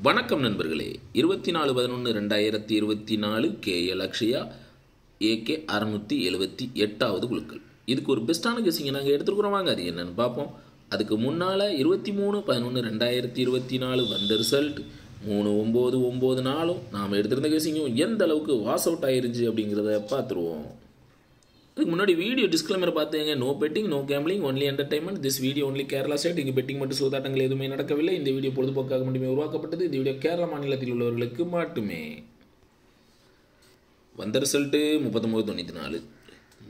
வணக்கம் நண்பர்களே. 24/11/2024 KL Akshaya AK 678வது குழுக்கள். இதுக்கு ஒரு பெஸ்ட்டான கெஸிங்கை நாங்கள் எடுத்துருக்குறோம். வாங்க அது என்னென்னு பார்ப்போம். அதுக்கு முன்னால் 23/11/2024 வந்த ரிசல்ட் 3/9/9 நாம் எடுத்திருந்த கெஸிங்கும் எந்த அளவுக்கு வாஸ் அவுட் ஆயிருச்சு அப்படிங்கிறத பார்த்துருவோம். இதுக்கு முன்னாடி வீடியோ டிஸ்க்ளைமர் பார்த்துங்க. No betting, no gambling, only entertainment. This video only Kerala state. இங்கே பெட்டிங் மற்றும் சூதாட்டங்கள் எதுவுமே நடக்கவில்லை. இந்த வீடியோ பொழுதுபோக்காக மட்டுமே உருவாக்கப்பட்டது. இந்த வீடியோ கேரளா மாநிலத்தில் உள்ளவர்களுக்கு மட்டுமே. வந்த ரிசல்ட்டு 39/94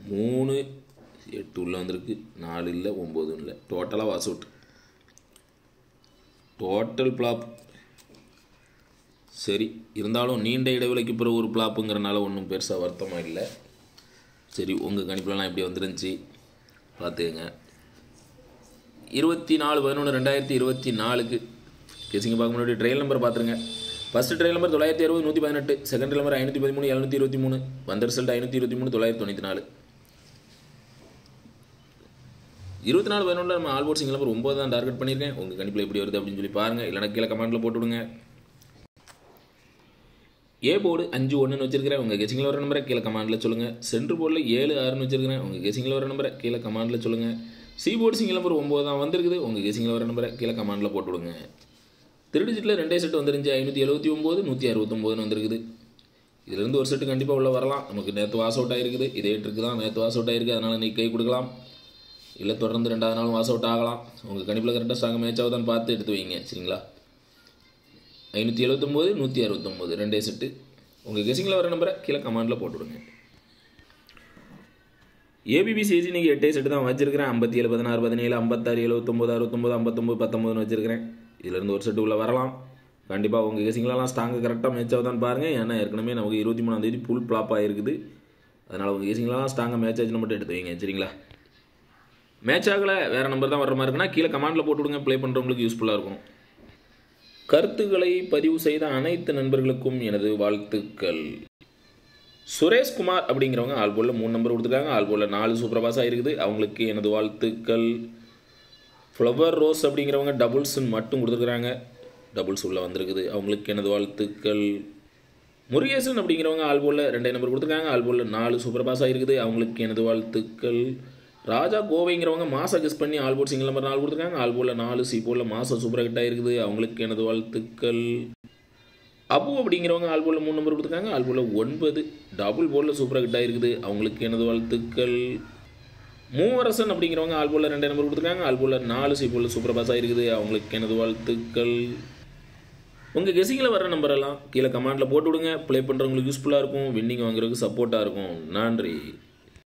3-8 உள்ள வந்திருக்கு. 4 இல்லை, 9 இல்லை. டோட்டலாக வாஸ் அவுட். Total flap. சரி, இருந்தாலும் நீண்ட இடைவெளிக்கு பிறகு ஒரு பிளாப்புங்கிறனால ஒன்றும் பெருசாக வருத்தமாக இல்லை. சரி, உங்கள் கணிப்புலலாம் எப்படி வந்துருந்துச்சு பார்த்துக்கங்க. 24/11/2024க்கு கெஸிங்க பார்க்க முன்னாடி ட்ரையல் நம்பர் பார்த்துருங்க. First trial number 960 118, second trial number 513 723, வந்த ரிசல்ட் 523 994. 24/11 நம்ம ஆல்போர்ட் சிங்கிள் நம்பர் 9 தான் டார்கெட் பண்ணியிருக்கேன். உங்கள் கணிப்பில் எப்படி வருது அப்படின்னு சொல்லி பாருங்கள். இல்லைனா கீழே கமெண்ட்டில் போட்டு விடுங்க. ஏ போர்டு 5-1 வச்சிருக்கிறேன். உங்கள் கெஸிங்கில் வர நம்பரை கீழே கமாண்டில் சொல்லுங்கள். சென்ட்ரு போர்டில் 7-6 வச்சிருக்கிறேன். உங்கள் கெஸிங்கில் வர நம்பரை கீழே கமாண்டில் சொல்லுங்கள். சி போர்டு சிங்கிள் நம்பர் 9 தான் வந்திருக்குது. உங்கள் கெஸிங்கில் வர நம்பரை கீழே கமாண்டில் போட்டு விடுங்க. 3 டிஜிட்டில் 2 செட் வந்துருந்துச்சு. 579 169 வந்திருக்குது. இதுலேருந்து ஒரு செட்டு கண்டிப்பாக உள்ள வரலாம். நமக்கு நேற்று வாஸ் அவுட் ஆகிருக்குது. இதே ட்ரிக்கு தான் நேற்று வாஸ் அவுட் ஆகிருக்கு. அதனால் இன்றைக்கி கை கொடுக்கலாம். இல்லை தொடர்ந்து 2வது நாளும் வாஸ் அவுட் ஆகலாம். உங்கள் கணிப்பில் கரெக்டாக ஸ்ட்ராங் மேட்ச் ஆகுதான்னு பார்த்து எடுத்து வைங்க. சரிங்களா? 579 169 2 செட்டு. உங்கள் கெஸிங்கில் வர நம்பரை கீழே கமாண்டில் போட்டுவிடுங்க. ஏபிபி சிஜி நீங்கள் 8 செட்டு தான் வச்சிருக்கிறேன். 57 16 17 56 79 69 59 19 வச்சிருக்கிறேன். இதிலேருந்து ஒரு செட்டு உள்ள வரலாம். கண்டிப்பாக உங்கள் கெஸிங்லலாம் ஸ்ட்ராங்கு கரெக்டாக மேட்ச் ஆகுதான்னு பாருங்கள். ஏன்னா ஏற்கனவே நமக்கு 23ஆம் ஃபுல் ஃப்ளாப் ஆகிருக்குது. அதனால் உங்கள் கெஸிங்லலாம் ஸ்ட்ராங்காக மேட்ச் ஆச்சுன்னு மட்டும் எடுத்து வைங்க. சரிங்களா? மேட்ச் ஆகலை, வேறு நம்பர் தான் வர மாதிரி இருக்குன்னா கீழே கமாண்டில் போட்டு விடுங்க. ப்ளே பண்ணுறவங்களுக்கு யூஸ்ஃபுல்லாக இருக்கும். கருத்துக்களை பதிவு செய்த அனைத்து நண்பர்களுக்கும் எனது வாழ்த்துக்கள். சுரேஷ்குமார் அப்படிங்கிறவங்க ஆல்போலில் 3 நம்பர் கொடுத்துருக்காங்க. ஆல்போலில் 4 சூப்பர் பாஸ் ஆகிருக்குது. அவங்களுக்கு எனது வாழ்த்துக்கள். ஃப்ளவர் ரோஸ் அப்படிங்கிறவங்க டபுள்ஸ்ன்னு மட்டும் கொடுத்துருக்குறாங்க. டபுள்ஸ் உள்ளே வந்திருக்குது. அவங்களுக்கு எனது வாழ்த்துக்கள். முருகேசன் அப்படிங்கிறவங்க ஆல்போலில் 2 நம்பர் கொடுத்துருக்காங்க. ஆல்போலில் 4 சூப்பர் பாஸ் ஆகிருக்குது. அவங்களுக்கு எனது வாழ்த்துக்கள். ராஜா கோவைங்கிறவங்க மாசை கெஸ் பண்ணி ஆல்போர்ட் சிங்கிள் நம்பர் 4 கொடுத்துருக்காங்க. ஆல்போலில் 4 சி போலில் மாசம் சூப்பராக ஹிட் ஆகிருக்குது. அவங்களுக்கு எனது வாழ்த்துக்கள். அபு அப்படிங்கிறவங்க ஆல்போலில் 3 நம்பர் கொடுத்துருக்காங்க. ஆல்போலில் 9 டபுள் போலில் சூப்பராக ஹிட் ஆகிருக்குது. அவங்களுக்கு எனது வாழ்த்துக்கள். மூவரசன் அப்படிங்கிறவங்க ஆல்போலில் 2 நம்பர் கொடுத்துருக்காங்க. ஆல்போலில் 4 சி போலில் சூப்பர் பாஸ் ஆகிருக்குது. அவங்களுக்கு எனது வாழ்த்துக்கள். உங்கள் கெஸிங்கில் வர நம்பரெல்லாம் கீழே கமெண்டில் போட்டு விடுங்க. ப்ளே பண்ணுறவங்களுக்கு யூஸ்ஃபுல்லாக இருக்கும். வின்னிங் வாங்குறதுக்கு சப்போர்ட்டாக இருக்கும். நன்றி.